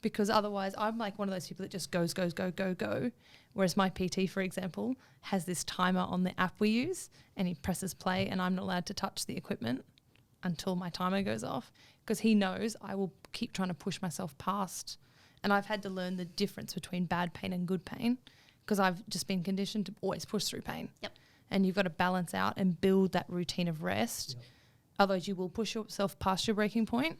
A: Because otherwise I'm like one of those people that just goes. Whereas my PT, for example, has this timer on the app we use, and he presses play, and I'm not allowed to touch the equipment until my timer goes off, because he knows I will keep trying to push myself past. And I've had to learn the difference between bad pain and good pain, because I've just been conditioned to always push through pain.
C: Yep.
A: And you've got to balance out and build that routine of rest. Yep. Otherwise you will push yourself past your breaking point,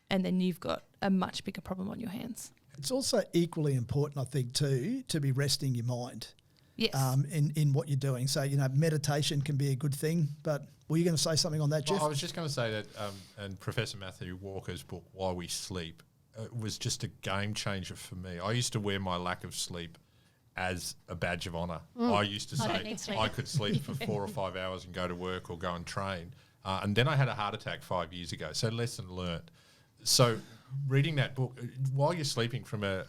A: and then you've got a much bigger problem on your hands.
D: It's also equally important, I think, too, to be resting your mind.
A: Yes.
D: In what you're doing. So, meditation can be a good thing, but were you going to say something on that, Jeff?
B: Well, I was just going to say that, and Professor Matthew Walker's book, Why We Sleep, was just a game changer for me. I used to wear my lack of sleep as a badge of honour. I used to say I could sleep for 4 or 5 hours and go to work or go and train. And then I had a heart attack 5 years ago. So lesson learnt. So reading that book, while you're sleeping, from a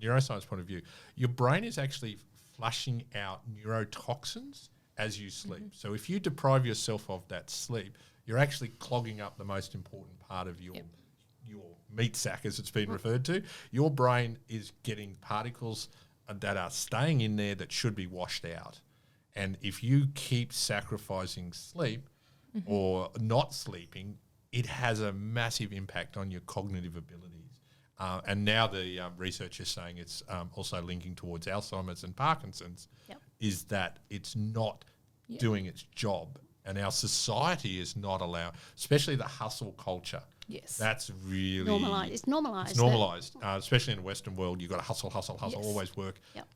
B: neuroscience point of view, your brain is actually flushing out neurotoxins as you sleep. Mm-hmm. So if you deprive yourself of that sleep, you're actually clogging up the most important part of your meat sack, as it's been referred to. Your brain is getting particles that are staying in there that should be washed out. And if you keep sacrificing sleep or not sleeping, it has a massive impact on your cognitive abilities. And now the research is saying it's also linking towards Alzheimer's and Parkinson's, is that it's not doing its job. And our society is not allowed, especially the hustle culture.
A: Yes.
B: That's really...
C: normalised. It's normalised.
B: It's normalised, especially in the Western world. You've got to hustle, always work.
C: Yep.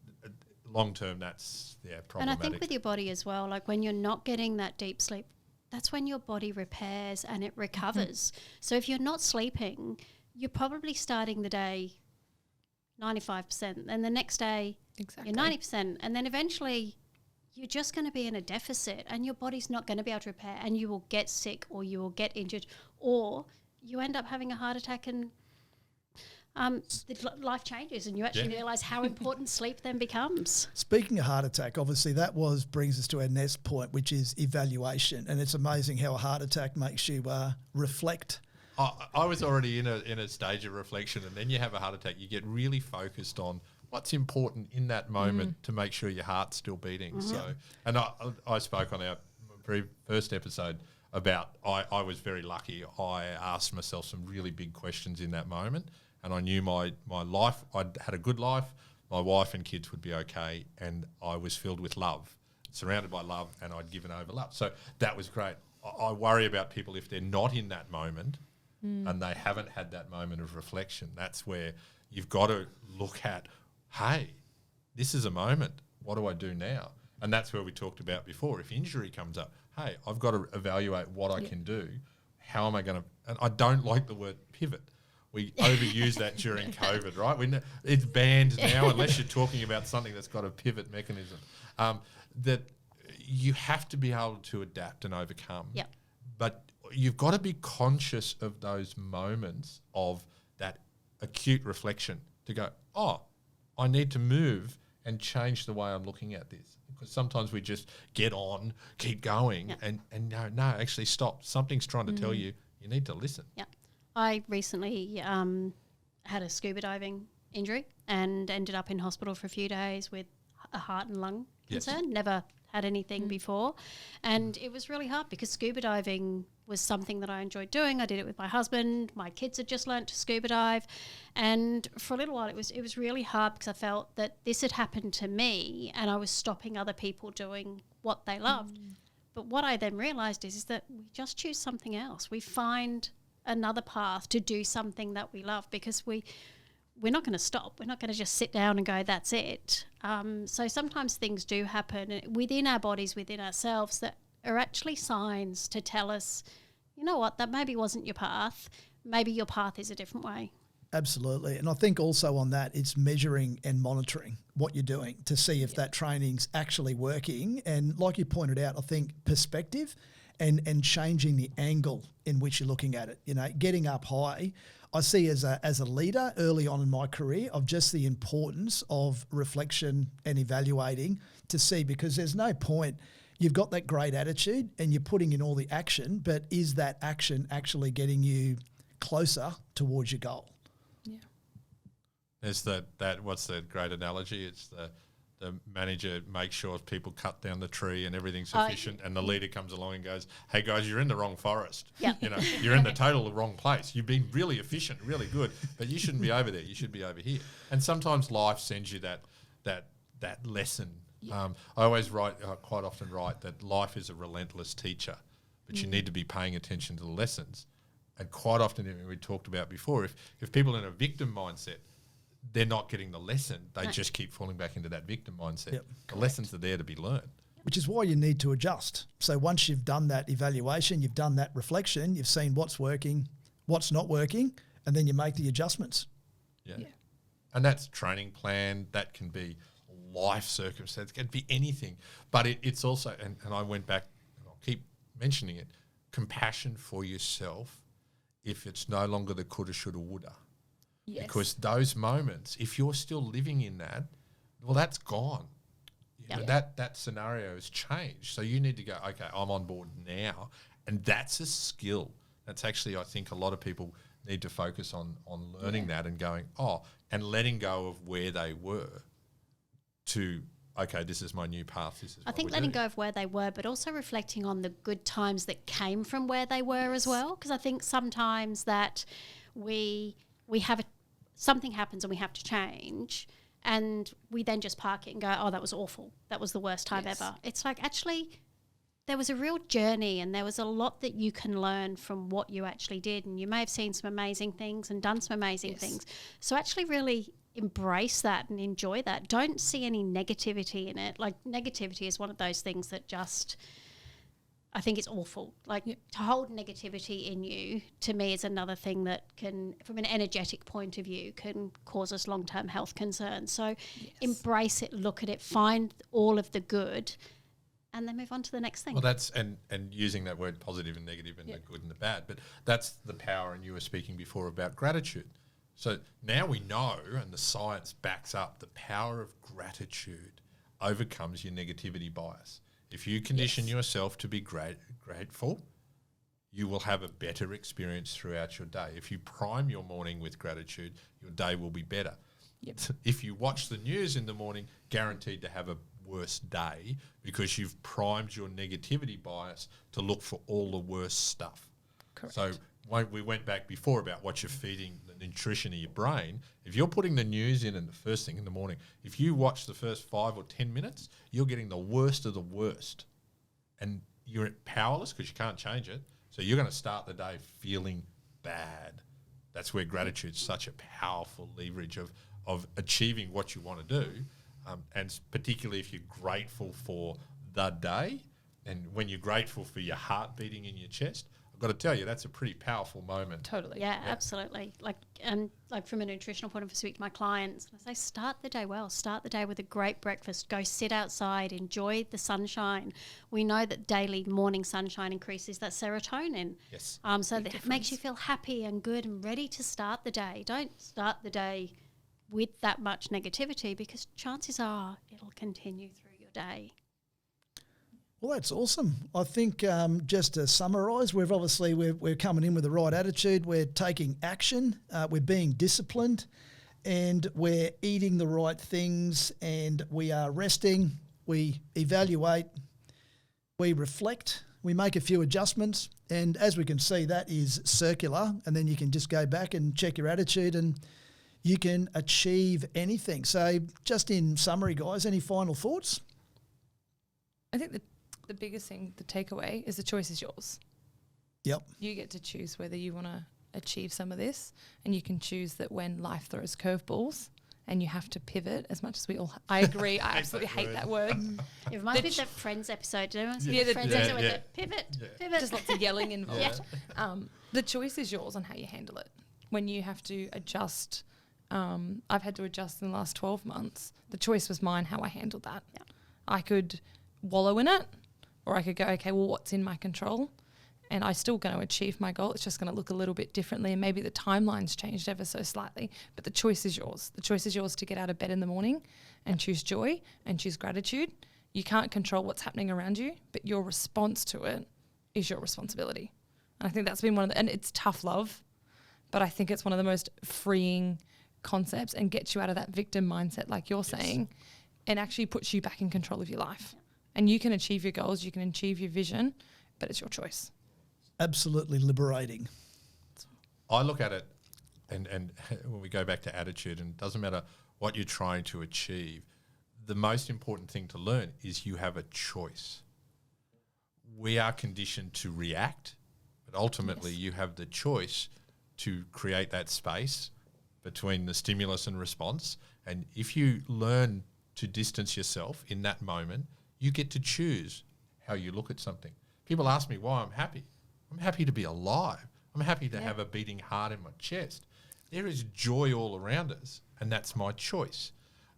B: Long term, that's problematic.
C: And I think with your body as well, like when you're not getting that deep sleep, that's when your body repairs and it recovers. So if you're not sleeping, you're probably starting the day 95%, and the next day you're 90%, and then eventually you're just going to be in a deficit and your body's not going to be able to repair, and you will get sick or you will get injured, or you end up having a heart attack and life changes, and you actually realise how important sleep then becomes.
D: Speaking of heart attack, obviously that brings us to our next point, which is evaluation. And it's amazing how a heart attack makes you reflect.
B: I was already in a stage of reflection, and then you have a heart attack. You get really focused on what's important in that moment to make sure your heart's still beating. Mm-hmm. So, and I spoke on our very first episode about I was very lucky. I asked myself some really big questions in that moment, and I knew my life, I'd had a good life, my wife and kids would be okay, and I was filled with love, surrounded by love, and I'd given over love. So that was great. I worry about people if they're not in that moment and they haven't had that moment of reflection. That's where you've got to look at, hey, this is a moment. What do I do now? And that's where we talked about before. If injury comes up, hey, I've got to evaluate what I can do. How am I going to... And I don't like the word pivot. We overuse that during COVID, right? It's banned now unless you're talking about something that's got a pivot mechanism. That you have to be able to adapt and overcome.
C: Yep.
B: But you've got to be conscious of those moments of that acute reflection to go, I need to move and change the way I'm looking at this. Because sometimes we just get on, keep going, and no, actually stop. Something's trying to tell you, you need to listen.
C: Yeah. I recently had a scuba diving injury and ended up in hospital for a few days with a heart and lung concern. Never had anything before. And it was really hard because scuba diving was something that I enjoyed doing. I did it with my husband. My kids had just learnt to scuba dive. And for a little while it was really hard because I felt that this had happened to me and I was stopping other people doing what they loved. But what I then realised is that we just choose something else. We find another path to do something that we love, because we're not going to stop. We're not going to just sit down and go, that's it. So sometimes things do happen within our bodies, within ourselves, that are actually signs to tell us, you know what, that maybe wasn't your path. Maybe your path is a different way.
D: Absolutely. And I think also on that, it's measuring and monitoring what you're doing to see if that training's actually working. And like you pointed out, I think perspective and changing the angle in which you're looking at it, getting up high. I see as a leader early on in my career of just the importance of reflection and evaluating to see, because there's no point. You've got that great attitude and you're putting in all the action, but is that action actually getting you closer towards your goal?
A: Yeah.
B: There's that what's the great analogy? It's the manager makes sure people cut down the tree and everything's sufficient, and the leader comes along and goes, hey guys, you're in the wrong forest.
C: Yeah.
B: You're in the total wrong place. You've been really efficient, really good, but you shouldn't be over there. You should be over here. And sometimes life sends you that lesson. Yeah. I always quite often write that life is a relentless teacher, but you need to be paying attention to the lessons. And quite often, we talked about before, if people are in a victim mindset, they're not getting the lesson. They just keep falling back into that victim mindset.
D: Yep.
B: The lessons are there to be learned.
D: Which is why you need to adjust. So once you've done that evaluation, you've done that reflection, you've seen what's working, what's not working, and then you make the adjustments.
B: Yeah. And that's training plan. That can be life circumstance. It can be anything. But it's also, and I went back, and I'll keep mentioning it, compassion for yourself if it's no longer the coulda, shoulda, woulda. Yes. Because those moments, if you're still living in that, well, that's gone. That scenario has changed. So you need to go, okay, I'm on board now. And that's a skill. That's actually, I think, a lot of people need to focus on learning that and going, and letting go of where they were to, okay, this is my new path.
C: I think letting go of where they were, but also reflecting on the good times that came from where they were as well. Because I think sometimes that we have something happens and we have to change, and we then just park it and go, oh, that was awful. That was the worst time ever. It's like, actually, there was a real journey and there was a lot that you can learn from what you actually did. And you may have seen some amazing things and done some amazing things. So actually really embrace that and enjoy that. Don't see any negativity in it. Like, negativity is one of those things that just, I think it's awful. Like, to hold negativity in you, to me, is another thing that can, from an energetic point of view, can cause us long-term health concerns. So embrace it, look at it, find all of the good, and then move on to the next thing.
B: Well, that's, and using that word positive and negative and the good and the bad, but that's the power, and you were speaking before about gratitude. So now we know, and the science backs up, the power of gratitude overcomes your negativity bias. If you condition yourself to be grateful, you will have a better experience throughout your day. If you prime your morning with gratitude, your day will be better. Yep. If you watch the news in the morning, guaranteed to have a worse day because you've primed your negativity bias to look for all the worst stuff.
A: Correct.
B: So we went back before about what you're feeding the nutrition of your brain. If you're putting the news in and the first thing in the morning, if you watch the first 5 or 10 minutes, you're getting the worst of the worst. And you're powerless because you can't change it. So you're going to start the day feeling bad. That's where gratitude's such a powerful leverage of achieving what you want to do. And particularly if you're grateful for the day, and when you're grateful for your heart beating in your chest, I've got to tell you, that's a pretty powerful moment.
A: Totally.
C: Yeah, absolutely. Like from a nutritional point of view, I speak to my clients and I say, start the day well. Start the day with a great breakfast. Go sit outside. Enjoy the sunshine. We know that daily morning sunshine increases that serotonin.
B: Yes.
C: So that it makes you feel happy and good and ready to start the day. Don't start the day with that much negativity, because chances are it'll continue through your day.
D: Well, that's awesome. I think just to summarise, we're coming in with the right attitude. We're taking action. We're being disciplined, and we're eating the right things, and we are resting. We evaluate. We reflect. We make a few adjustments, and as we can see, that is circular. And then you can just go back and check your attitude, and you can achieve anything. So, just in summary, guys, any final thoughts?
A: I think the biggest thing, the takeaway, is the choice is yours.
D: Yep.
A: You get to choose whether you want to achieve some of this, and you can choose that when life throws curveballs and you have to pivot, as much as we all, I agree, I absolutely hate that word.
C: It reminds me of that Friends episode. Do you remember
A: the
C: Friends episode with the pivot? Pivot.
A: Just lots of yelling involved. The choice is yours on how you handle it. When you have to adjust, I've had to adjust in the last 12 months. The choice was mine how I handled that. Yeah. I could wallow in it, or I could go, okay, well, what's in my control? And I'm still going to achieve my goal. It's just going to look a little bit differently, and maybe the timeline's changed ever so slightly. But the choice is yours. The choice is yours to get out of bed in the morning and choose joy and choose gratitude. You can't control what's happening around you, but your response to it is your responsibility. And I think that's been and it's tough love, but I think it's one of the most freeing concepts and gets you out of that victim mindset, like you're saying, and actually puts you back in control of your life. And you can achieve your goals, you can achieve your vision, but it's your choice.
D: Absolutely liberating.
B: I look at it, and when we go back to attitude, and it doesn't matter what you're trying to achieve, the most important thing to learn is you have a choice. We are conditioned to react, but ultimately you have the choice to create that space between the stimulus and response. And if you learn to distance yourself in that moment, you get to choose how you look at something. People ask me why I'm happy. I'm happy to be alive. I'm happy to have a beating heart in my chest. There is joy all around us, and that's my choice.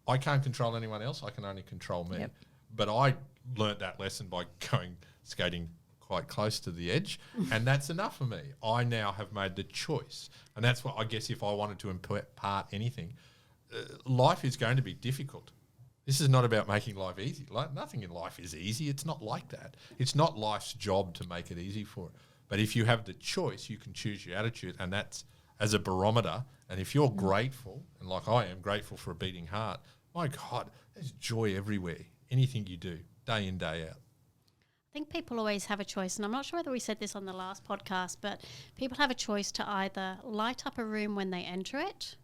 B: I can't control anyone else. I can only control me. Yep. But I learnt that lesson by going skating quite close to the edge, and that's enough for me. I now have made the choice. And that's what I guess if I wanted to impart anything, life is going to be difficult. This is not about making life easy. Nothing in life is easy. It's not like that. It's not life's job to make it easy for it. But if you have the choice, you can choose your attitude, and that's as a barometer. And if you're grateful, and like I am, grateful for a beating heart, my God, there's joy everywhere. Anything you do, day in, day out.
C: I think people always have a choice, and I'm not sure whether we said this on the last podcast, but people have a choice to either light up a room when they enter it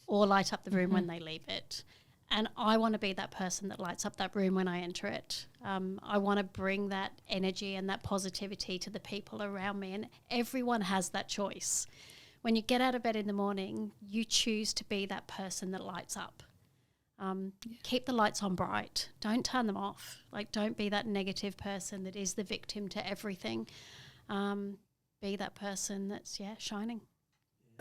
C: or light up the room when they leave it. And I want to be that person that lights up that room when I enter it. I want to bring that energy and that positivity to the people around me, and everyone has that choice. When you get out of bed in the morning, you choose to be that person that lights up. Keep the lights on bright. Don't turn them off. Like, don't be that negative person that is the victim to everything. Be that person that's, shining.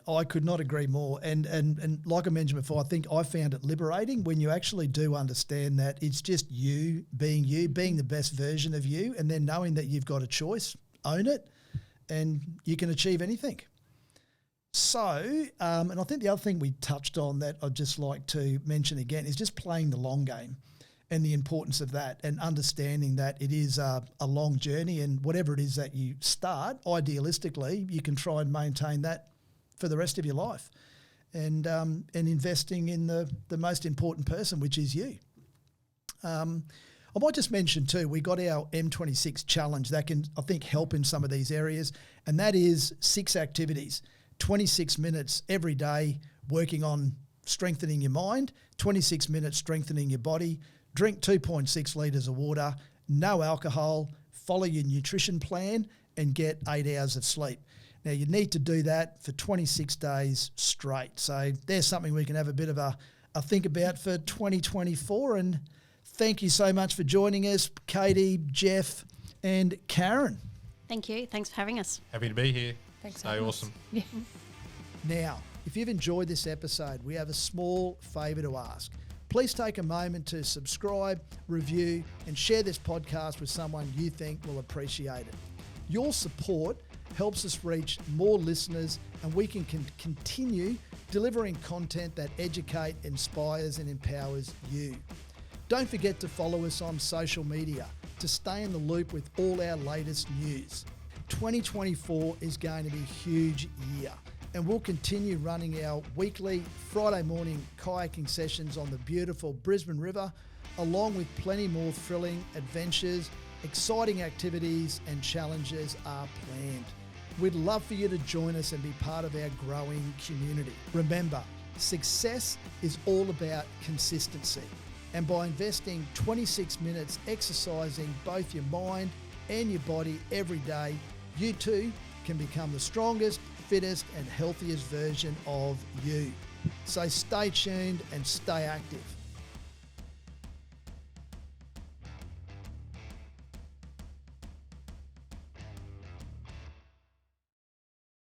D: I could not agree more. And like I mentioned before, I think I found it liberating when you actually do understand that it's just you, being the best version of you, and then knowing that you've got a choice, own it, and you can achieve anything. So, and I think the other thing we touched on that I'd just like to mention again is just playing the long game and the importance of that, and understanding that it is a long journey, and whatever it is that you start, idealistically, you can try and maintain that for the rest of your life, and investing in the most important person, which is you. I might just mention too, we got our M26 challenge that can, I think, help in some of these areas, and that is 6 activities, 26 minutes every day working on strengthening your mind, 26 minutes strengthening your body, drink 2.6 litres of water, no alcohol, follow your nutrition plan, and get 8 hours of sleep. Now, you need to do that for 26 days straight. So there's something we can have a bit of a think about for 2024. And thank you so much for joining us, Katie, Jeff, and Karen.
C: Thank you. Thanks for having us.
B: Happy to be here.
A: Thanks.
B: Stay awesome.
A: Yeah.
D: Now, if you've enjoyed this episode, we have a small favour to ask. Please take a moment to subscribe, review, and share this podcast with someone you think will appreciate it. Your support helps us reach more listeners, and we can continue delivering content that educate, inspires, and empowers you. Don't forget to follow us on social media to stay in the loop with all our latest news. 2024 is going to be a huge year, and we'll continue running our weekly Friday morning kayaking sessions on the beautiful Brisbane River, along with plenty more thrilling adventures, exciting activities, and challenges are planned. We'd love for you to join us and be part of our growing community. Remember, success is all about consistency. And by investing 26 minutes exercising both your mind and your body every day, you too can become the strongest, fittest, and healthiest version of you. So stay tuned and stay active.